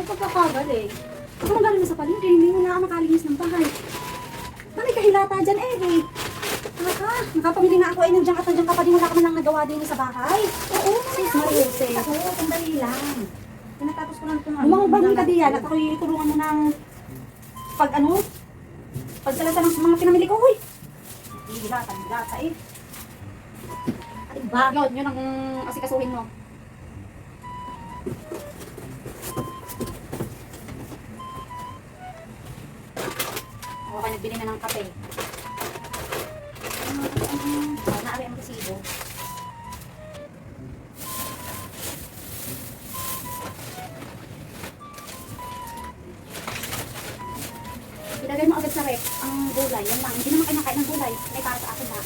Ay, pagkakagaling. Ako nang galing na sa palengke, hindi mo na makalinis ng bahay. May kahilata dyan eh. Nakapamili na ako eh, nandiyan ka pa din, wala ka man lang nagawa din sa bahay. Oo, sis Mariose. Oo, sandali lang. Tinatapos ko lang itong ano. Umangbangon ka diyan at ako'y tulungan mo ng pagsalasa ng mga pinamili ko. Uy! Hilata eh. At iba, yun ang asikasuhin mo. Ako ka nagbili na ng kape. Naari ang resibo. Ilagay mo agad sa rep ang gulay. Yan lang. Hindi naman kayo nakain ng gulay. May para sa akin na.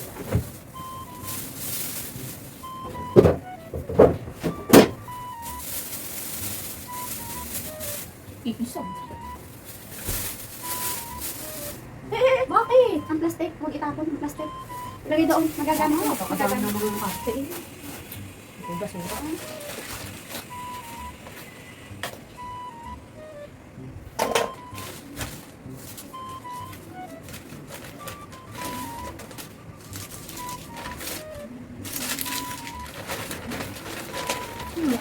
Ipisog. Bakit? Ang plastic. Huwag itapon ang plastic. Ilagay doon. Magagamit. Napakadami ng mga kape. Ito basura.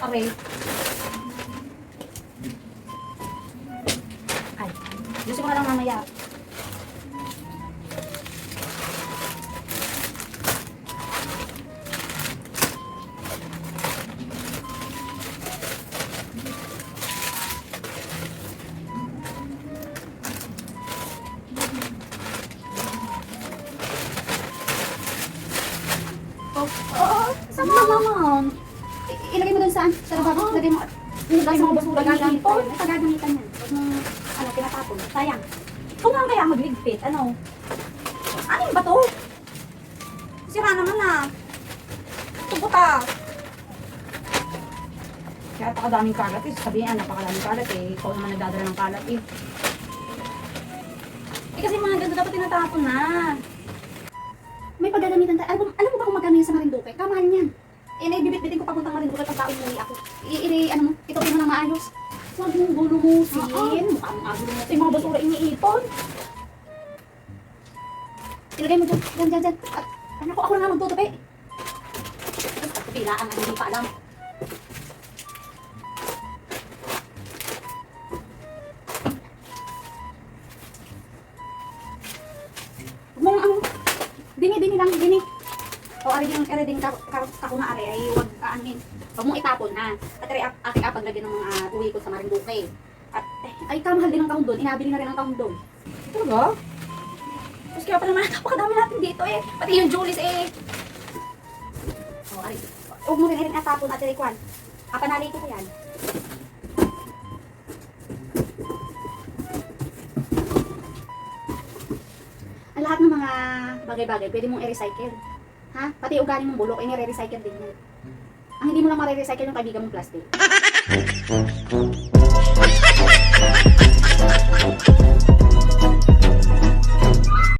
Aray. Ay. Gusto ko na lang mamaya. Sama naman. Ilagay mo doon saan? Sa lababo. Ilagay mo. Ilagay mo basura. Gagamitan. Gagamitan yan. Huwag mong, tinatapon. Sayang. Ikaw nga kaya magligpit. Ano ba to? Sira naman na. Tugot ah. Kaya napakadaming kalat eh. Sabihin, napakadaming kalat eh. Ikaw naman nagdadala ng kalat eh. Kasi mga ganito dapat tinatapon na. May paggagamitan tayo. Alam mo ba kung magkano yan sa Marinduque? Kamahal niyan. Naibibit-bitin ko papuntang Marinduque pag umuwi ako. Itopin mo na maayos. Huwag mong gulumusin. Mukhang agulusin. Mga basura iniipon. Ilagay mo dyan. Dyan. At ako na nga magtutupi. Pilaan ang hindi pa alam. Huwag mong Dini. O, ari din kakuna ari ay huwag aanin. Huwag mong itapon ha. At ari aking apaglagyan ng mga uwi ko sa Marinduque. At ay kamahal din ang kahon doon. Inabili na rin ang kahon doon. Talaga? Tapos kaya pa naman napakadami natin dito eh. Pati yung Julius eh. O, ari. Huwag mo rin atapon at irikwan. Kapanalito ko yan. Ang lahat ng mga bagay-bagay, pwede mong i-recycle. Ha? Pati ugali mong bulok, nire-recycle din yan. Ang hindi mo lang ma-recycle yung kaibigan mong plastic.